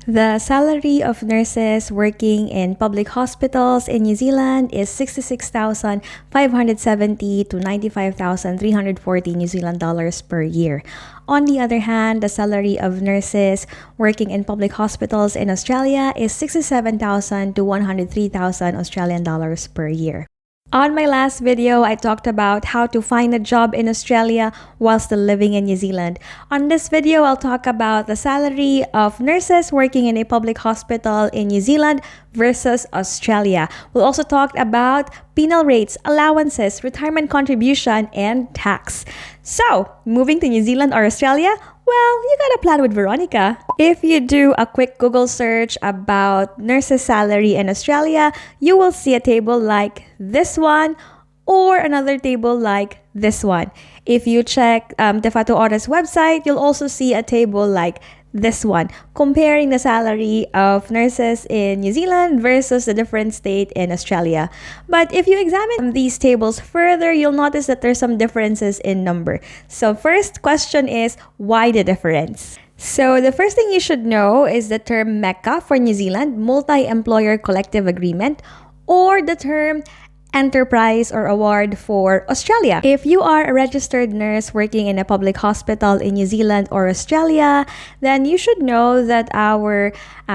The salary of nurses working in public hospitals in New Zealand is 66,570 to 95,340 New Zealand dollars per year. On the other hand, the salary of nurses working in public hospitals in Australia is 67,000 to 103,000 Australian dollars per year. On my last video, I talked about how to find a job in Australia while still living in New Zealand. On this video, I'll talk about the salary of nurses working in a public hospital in New Zealand versus Australia. We'll also talk about penal rates, allowances, retirement contribution, and tax. So, moving to New Zealand or Australia? Well, you gotta plan with Veronica. If you do a quick Google search about nurses' salary in Australia, you will see a table like this one or another table like this one. If you check Te Whatu Ora's website, you'll also see a table like this one, comparing the salary of nurses in New Zealand versus the different state in Australia. But if you examine these tables further, you'll notice that there's some differences in number. So first question is, why the difference? So the first thing you should know is the term MECA for New Zealand, Multi-Employer Collective Agreement, or the term enterprise or award for Australia. If you are a registered nurse working in a public hospital in New Zealand or Australia, then you should know that our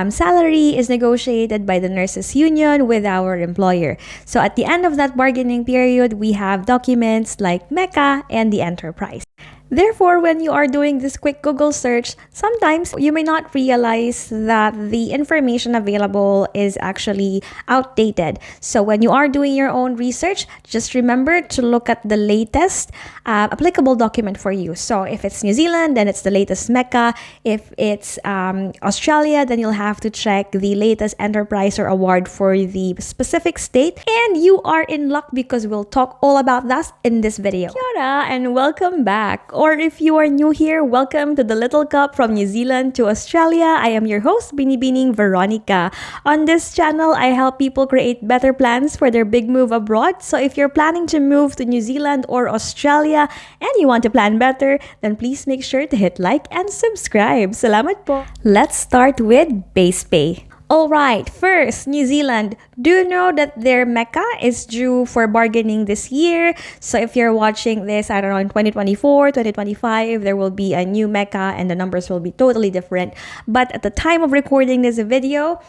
salary is negotiated by the nurses union with our employer. So at the end of that bargaining period, we have documents like MECA and the enterprise. Therefore, when you are doing this quick Google search, sometimes you may not realize that the information available is actually outdated. So when you are doing your own research, just remember to look at the latest applicable document for you. So if it's New Zealand, then it's the latest MECA. If it's Australia, then you'll have to check the latest enterprise or award for the specific state. And you are in luck because we'll talk all about that in this video. Kia ora and welcome back. Or if you are new here, welcome to the Little Cup from New Zealand to Australia. I am your host, Binibining Veronica. On this channel, I help people create better plans for their big move abroad. So if you're planning to move to New Zealand or Australia and you want to plan better, then please make sure to hit like and subscribe. Salamat po. Let's start with Basepay. Alright, first, New Zealand. Do you know that their MECA is due for bargaining this year? So if you're watching this, I don't know, in 2024, 2025, there will be a new MECA and the numbers will be totally different. But at the time of recording this video,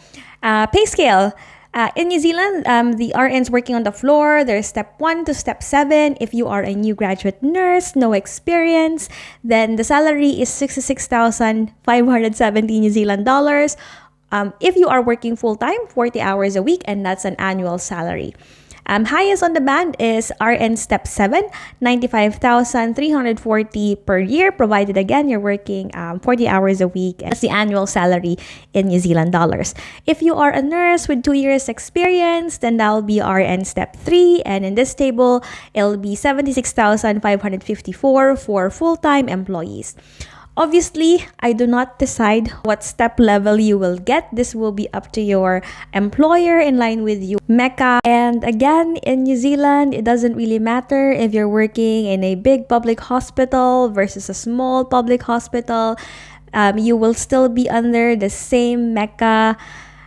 pay scale. In New Zealand, the RNs working on the floor, there's step 1 to step 7. If you are a new graduate nurse, no experience, then the salary is 66,570 New Zealand dollars. If you are working full-time, 40 hours a week, and that's an annual salary. Highest on the band is RN Step 7, 95,340 per year, provided again you're working 40 hours a week. That's the annual salary in New Zealand dollars. If you are a nurse with 2 years experience, then that'll be RN Step 3, and in this table, it'll be 76,554 for full-time employees. Obviously, I do not decide what step level you will get. This will be up to your employer in line with your MECA. And again, in New Zealand, it doesn't really matter if you're working in a big public hospital versus a small public hospital. You will still be under the same MECA.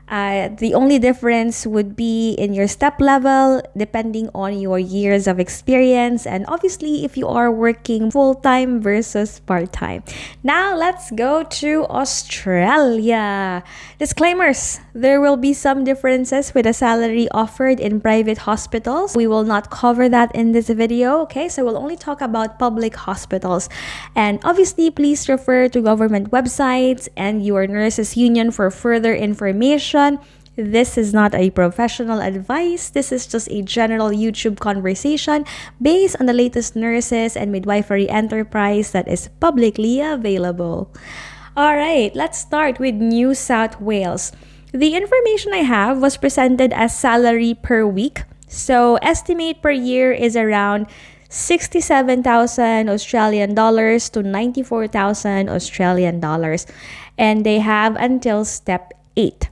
The only difference would be in your step level depending on your years of experience, and obviously if you are working full-time versus part-time. Now let's go to Australia. Disclaimers: there will be some differences with the salary offered in private hospitals. We will not cover that in this video, okay? So we'll only talk about public hospitals. And obviously please refer to government websites and your nurses union for further information. This is not a professional advice. This is just a general YouTube conversation based on the latest nurses and midwifery enterprise that is publicly available. Alright, let's start with New South Wales. The information I have was presented as salary per week. So estimate per year is around 67,000 Australian dollars to 94,000 Australian dollars. And they have until step 8.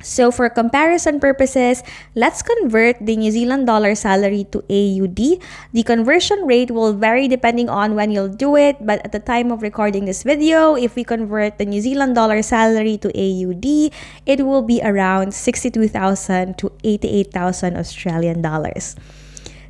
So for comparison purposes, let's convert the New Zealand dollar salary to AUD. The conversion rate will vary depending on when you'll do it, but at the time of recording this video, if we convert the New Zealand dollar salary to AUD, it will be around 62,000 to 88,000 Australian dollars.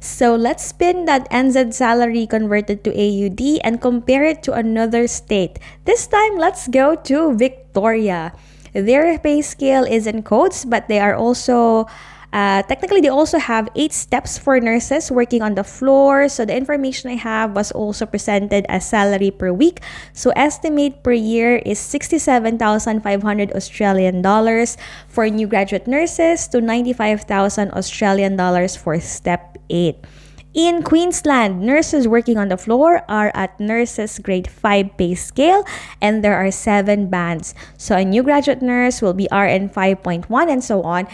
So let's spin that NZ salary converted to AUD and compare it to another state. This time, let's go to Victoria. Their pay scale is in codes, but they are also technically, they also have 8 steps for nurses working on the floor. So the information I have was also presented as salary per week. So estimate per year is 67,500 Australian dollars for new graduate nurses to 95,000 Australian dollars for step 8. In Queensland, nurses working on the floor are at nurses grade 5 pay scale, and there are 7 bands. So a new graduate nurse will be RN 5.1 and so on.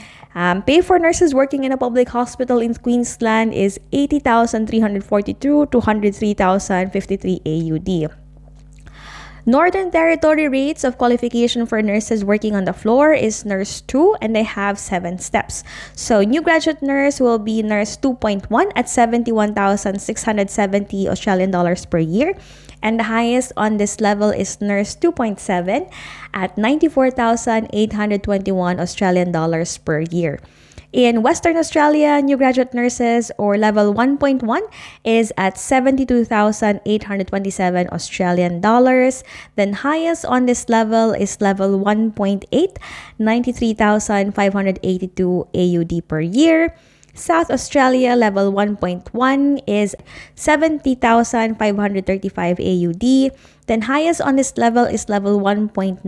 Pay for nurses working in a public hospital in Queensland is 80,342 to 103,053 AUD. Northern Territory rates of qualification for nurses working on the floor is Nurse 2, and they have 7 steps. So new graduate nurse will be Nurse 2.1 at 71,670 Australian dollars per year. And the highest on this level is Nurse 2.7 at 94,821 Australian dollars per year. In Western Australia, new graduate nurses or level 1.1 is at 72,827 Australian dollars. Then highest on this level is level 1.8, 93,582 AUD per year. South Australia level 1.1 is 70,535 AUD. Then highest on this level is level 1.9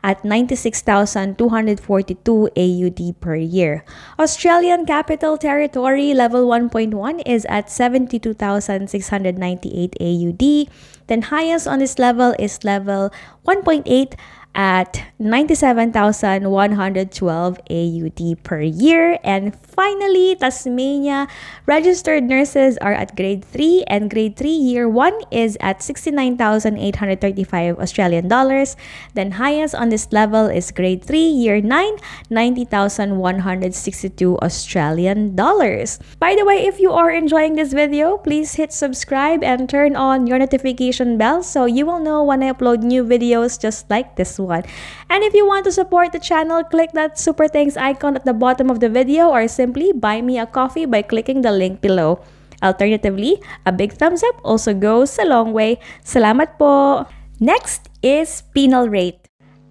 at 96,242 AUD per year. Australian Capital Territory level 1.1 is at 72,698 AUD. Then highest on this level is level 1.8 at 97,112 AUD per year. And finally, Tasmania, registered nurses are at grade 3, and grade 3 year 1 is at 69,835 Australian dollars. Then highest on this level is grade 3 year 9, 90,162 Australian dollars. By the way, if you are enjoying this video, please hit subscribe and turn on your notification bell so you will know when I upload new videos just like this one. And if you want to support the channel, click that super thanks icon at the bottom of the video, or simply buy me a coffee by clicking the link below. Alternatively, a big thumbs up also goes a long way. Salamat po! Next is penal rate.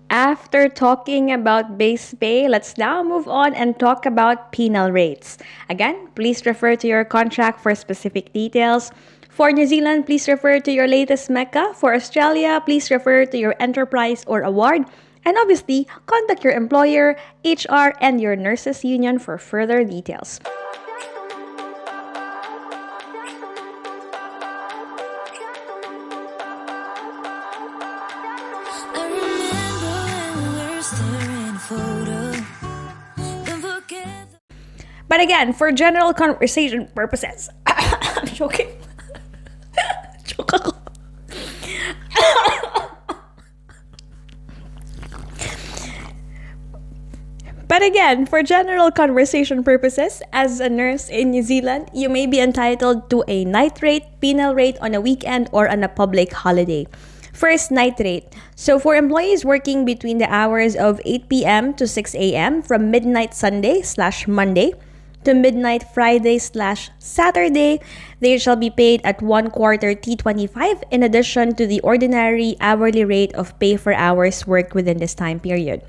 After talking about base pay, let's now move on and talk about penal rates. Again, please refer to your contract for specific details. For New Zealand, please refer to your latest MECA. For Australia, please refer to your enterprise or award. And obviously, contact your employer, HR, and your nurses union for further details. But again, for general conversation purposes, I'm joking. Joke ako. But again, for general conversation purposes, as a nurse in New Zealand, you may be entitled to a night rate, penal rate on a weekend, or on a public holiday. First, night rate. So for employees working between the hours of 8 p.m. to 6 a.m. from midnight Sunday/Monday to midnight Friday/Saturday, they shall be paid at 1/4 T25 in addition to the ordinary hourly rate of pay for hours worked within this time period.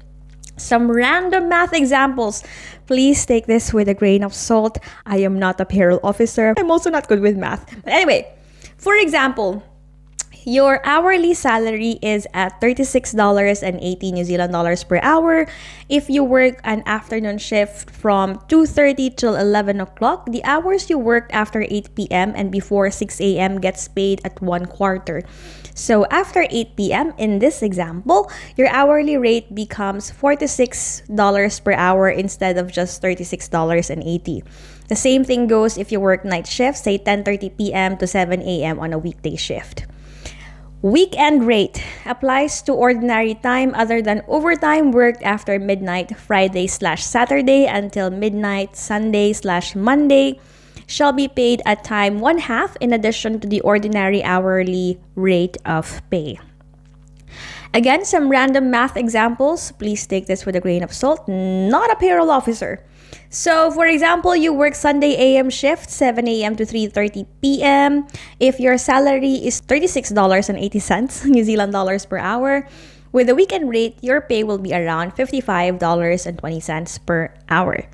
Some random math examples. Please take this with a grain of salt. I am not a payroll officer. I'm also not good with math. But anyway, for example, your hourly salary is at $36.80 New Zealand dollars per hour. If you work an afternoon shift from 2:30 till 11 o'clock, the hours you worked after 8 p.m. and before 6 a.m. gets paid at 1/4. So after 8 p.m. in this example, your hourly rate becomes $46 per hour instead of just $36.80. The same thing goes if you work night shifts, say 10:30 p.m. to 7 a.m. on a weekday shift. Weekend rate applies to ordinary time other than overtime worked after midnight Friday/Saturday until midnight Sunday/Monday shall be paid at time 1/2 in addition to the ordinary hourly rate of pay. Again, some random math examples. Please take this with a grain of salt. Not a payroll officer. So, for example, you work Sunday AM shift, 7 a.m. to 3:30 p.m. If your salary is $36.80 New Zealand dollars per hour, with the weekend rate, your pay will be around $55.20 per hour.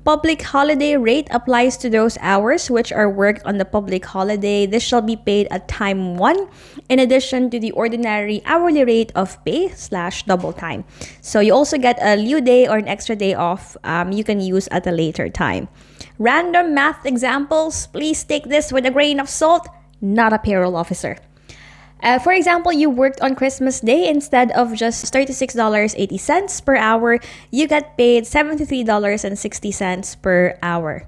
Public holiday rate applies to those hours which are worked on the public holiday. This shall be paid at time 1 in addition to the ordinary hourly rate of pay / double time. So you also get a lieu day or an extra day off you can use at a later time. Random math examples. Please take this with a grain of salt. Not a payroll officer. For example, you worked on Christmas Day. Instead of just $36.80 per hour, you get paid $73.60 per hour.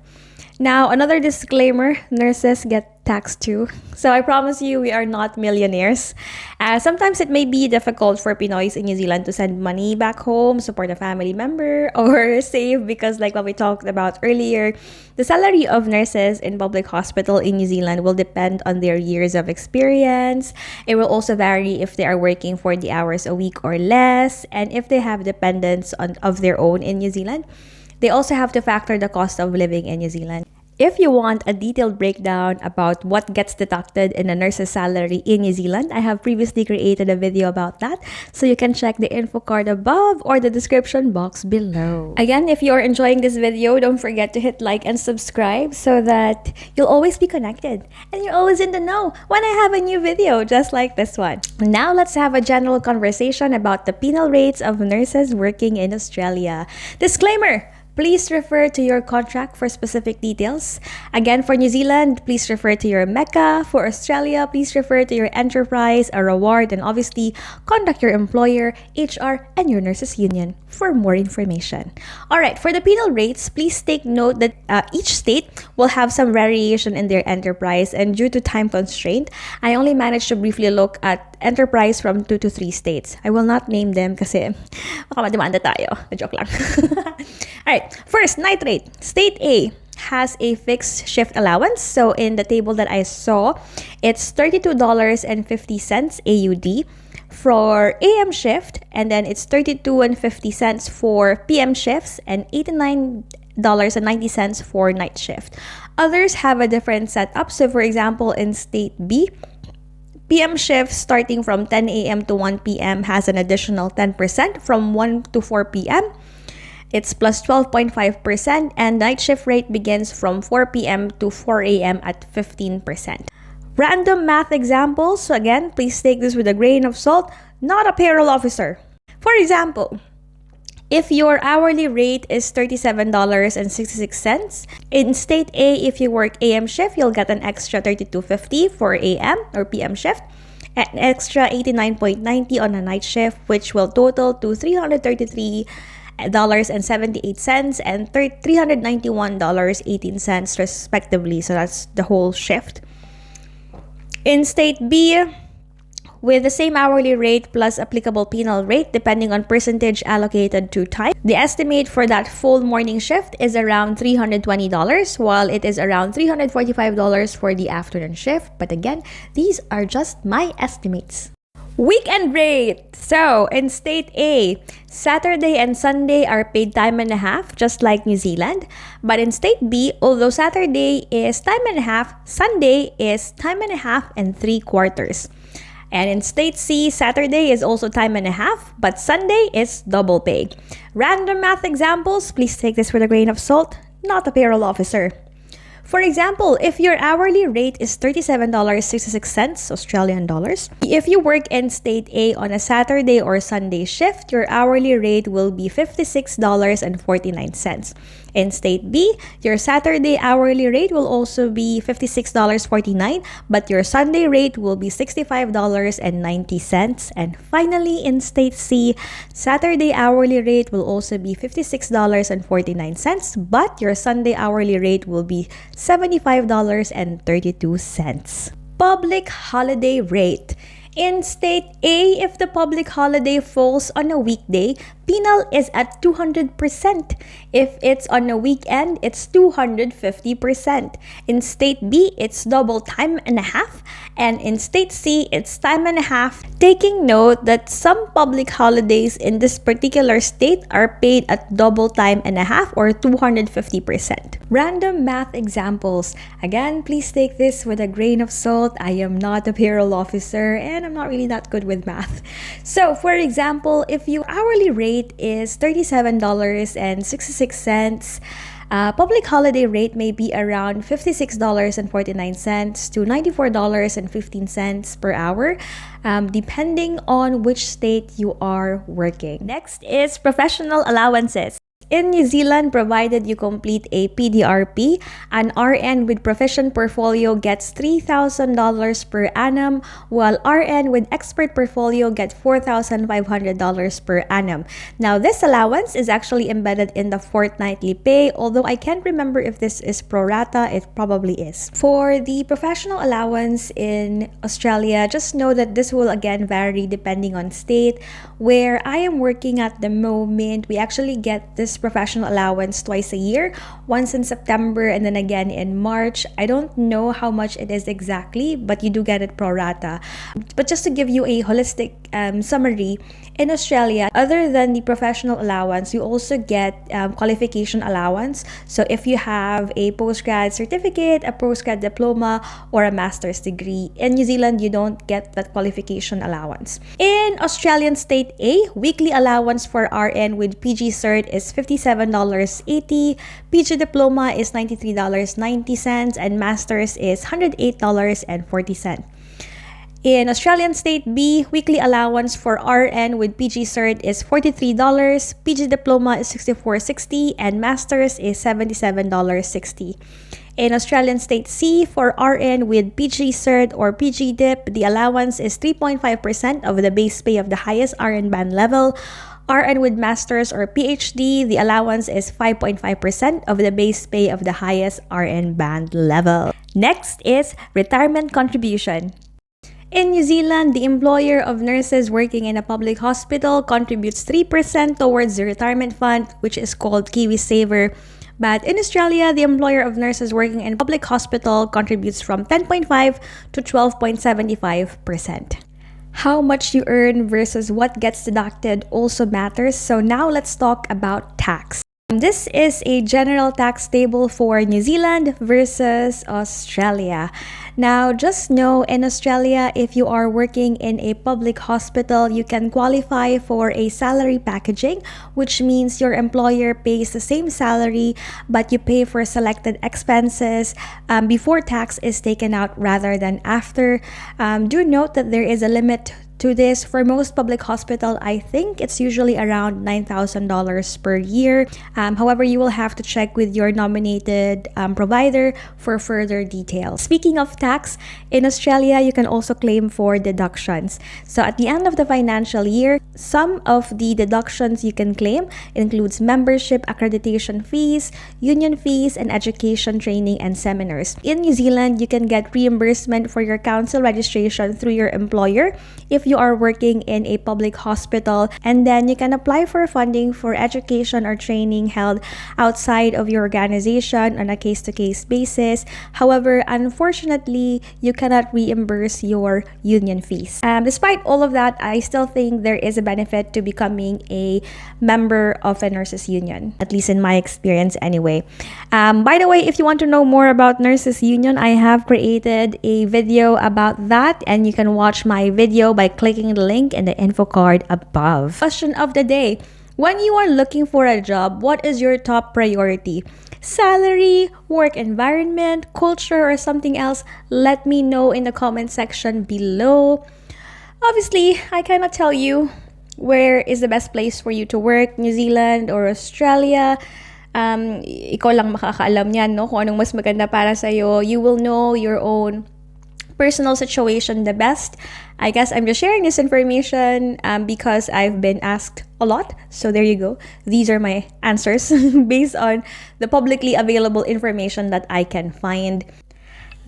Now, another disclaimer, nurses get taxed too. So I promise you, we are not millionaires. Sometimes it may be difficult for Pinoys in New Zealand to send money back home, support a family member, or save because like what we talked about earlier, the salary of nurses in public hospital in New Zealand will depend on their years of experience. It will also vary if they are working 40 hours a week or less, and if they have dependents of their own in New Zealand. They also have to factor the cost of living in New Zealand. If you want a detailed breakdown about what gets deducted in a nurse's salary in New Zealand, I have previously created a video about that, so you can check the info card above or the description box below. Again, if you're enjoying this video, don't forget to hit like and subscribe so that you'll always be connected and you're always in the know when I have a new video just like this one. Now let's have a general conversation about the penal rates of nurses working in Australia. Disclaimer! Please refer to your contract for specific details. Again, for New Zealand, please refer to your MECA. For Australia, please refer to your enterprise, a reward, and obviously contact your employer, HR, and your nurses union for more information. Alright, for the penal rates, please take note that each state will have some variation in their enterprise, and due to time constraint, I only managed to briefly look at enterprise from 2 to 3 states. I will not name them kasi baka mademanda tayo. Joke lang. Alright, first, night rate. State A has a fixed shift allowance. So in the table that I saw, it's $32.50 AUD for AM shift, and then it's $32.50 for PM shifts, and $89.90 for night shift. Others have a different setup. So for example, in State B, PM shift starting from 10 a.m. to 1 p.m. has an additional 10% from 1 to 4 p.m. It's plus 12.5%, and night shift rate begins from 4 p.m. to 4 a.m. at 15%. Random math examples. So again, please take this with a grain of salt. Not a payroll officer. For example, if your hourly rate is $37.66, in State A, if you work AM shift, you'll get an extra $32.50 for AM or PM shift, an extra $89.90 on a night shift, which will total to $333.78 and $391.18 respectively. So that's the whole shift. In State B, with the same hourly rate plus applicable penal rate depending on percentage allocated to time, the estimate for that full morning shift is around $320, while it is around $345 for the afternoon shift. But again, these are just my estimates. Weekend rate. So in State A, Saturday and Sunday are paid time and a half, just like New Zealand. But in State B, although Saturday is time and a half, Sunday is time and a half and 3/4. And in State C, Saturday is also time and a half, but Sunday is double pay. Random math examples. Please take this with a grain of salt. Not a payroll officer. For example, if your hourly rate is $37.66 Australian dollars, if you work in State A on a Saturday or Sunday shift, your hourly rate will be $56.49. In State B, your Saturday hourly rate will also be $56.49, but your Sunday rate will be $65.90. And finally, in State C, Saturday hourly rate will also be $56.49, but your Sunday hourly rate will be $75.32. Public holiday rate. In State A, if the public holiday falls on a weekday, penal is at 200%. If it's on a weekend, it's 250%. In State B, it's double time and a half. And in State C, it's time and a half. Taking note that some public holidays in this particular state are paid at double time and a half or 250%. Random math examples. Again, please take this with a grain of salt. I am not a payroll officer and I'm not really that good with math. So, for example, if your hourly rate is $37.66, public holiday rate may be around $56.49 to $94.15 per hour, depending on which state you are working. Next is professional allowances. In New Zealand, provided you complete a PDRP, an RN with proficient portfolio gets $3,000 per annum, while RN with expert portfolio gets $4,500 per annum. Now, this allowance is actually embedded in the fortnightly pay, although I can't remember if this is pro rata. It probably is. For the professional allowance in Australia, just know that this will again vary depending on state. Where I am working at the moment, we actually get this professional allowance twice a year, once in September and then again in March. I don't know how much it is exactly, but you do get it pro rata. But just to give you a holistic summary, in Australia, other than the professional allowance, you also get qualification allowance. So if you have a postgrad certificate, a postgrad diploma, or a master's degree, in New Zealand, you don't get that qualification allowance. In Australian State A, weekly allowance for RN with PG cert is $57.80, PG diploma is $93.90, and master's is $108.40. In Australian State B, weekly allowance for RN with PG cert is $43, PG diploma is $64.60, and master's is $77.60. In Australian State C, for RN with PG cert or PG dip, the allowance is 3.5% of the base pay of the highest RN band level. RN with master's or PhD, the allowance is 5.5% of the base pay of the highest RN band level. Next is retirement contribution. In New Zealand, the employer of nurses working in a public hospital contributes 3% towards the retirement fund, which is called KiwiSaver. But in Australia, the employer of nurses working in a public hospital contributes from 10.5 to 12.75%. How much you earn versus what gets deducted also matters. So now let's talk about tax. This is a general tax table for New Zealand versus Australia. Now, just know in Australia, if you are working in a public hospital, you can qualify for a salary packaging, which means your employer pays the same salary, but you pay for selected expenses before tax is taken out rather than after. Do note that there is a limit to this. For most public hospital, I think it's usually around $9,000 per year. However, you will have to check with your nominated provider for further details. Speaking of tax, in Australia, you can also claim for deductions. So at the end of the financial year, some of the deductions you can claim includes membership, accreditation fees, union fees, and education, training, and seminars. In New Zealand, you can get reimbursement for your council registration through your employer if you are working in a public hospital, and then you can apply for funding for education or training held outside of your organization on a case-to-case basis. However, unfortunately, you cannot reimburse your union fees. Despite all of that, I still think there is a benefit to becoming a member of a nurses union, at least in my experience anyway. By the way, if you want to know more about nurses union, I have created a video about that, and you can watch my video by clicking the link in the info card above. Question of the day. When you are looking for a job, what is your top priority? Salary, work environment, culture, or something else? Let me know in the comment section below. Obviously, I cannot tell you where is the best place for you to work, New Zealand or Australia. Ikaw lang makakaalam niyan, no? Kung anong mas maganda para sa'yo. You will know your own personal situation the best. I guess I'm just sharing this information because I've been asked a lot. So there you go. These are my answers based on the publicly available information that I can find.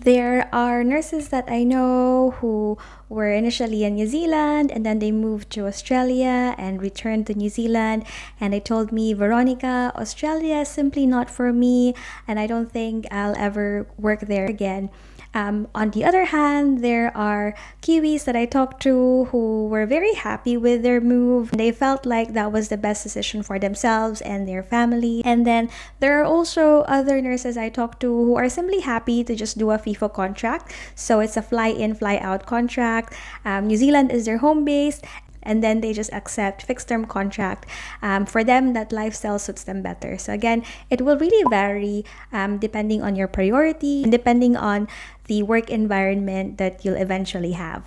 There are nurses that I know who were initially in New Zealand and then they moved to Australia and returned to New Zealand. And they told me, Veronica, Australia is simply not for me and I don't think I'll ever work there again. On the other hand, there are Kiwis that I talked to who were very happy with their move. They felt like that was the best decision for themselves and their family. And then there are also other nurses I talked to who are simply happy to just do a FIFO contract. So it's a fly-in, fly-out contract. New Zealand is their home base. And then they just accept fixed-term contract. For them, that lifestyle suits them better. So again, it will really vary depending on your priority and depending on the work environment that you'll eventually have.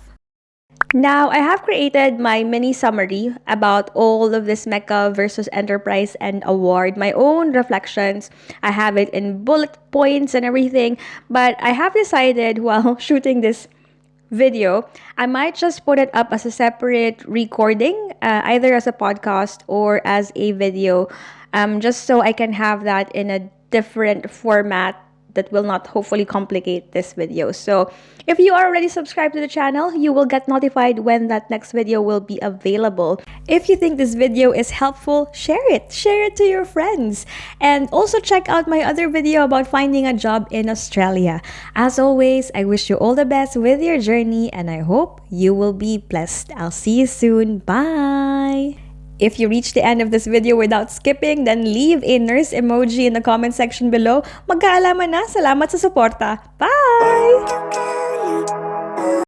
Now, I have created my mini summary about all of this MECA versus enterprise and award, my own reflections. I have it in bullet points and everything, but I have decided while shooting this video, I might just put it up as a separate recording, either as a podcast or as a video, just so I can have that in a different format that will not hopefully complicate this video. So if you are already subscribed to the channel, you will get notified when that next video will be available. If you think this video is helpful, share it to your friends, and also check out my other video about finding a job in Australia. As always, I wish you all the best with your journey and I hope you will be blessed. I'll see you soon. Bye. If you reach the end of this video without skipping, then leave a nurse emoji in the comment section below. Magkaalaman na. Salamat sa suporta. Bye!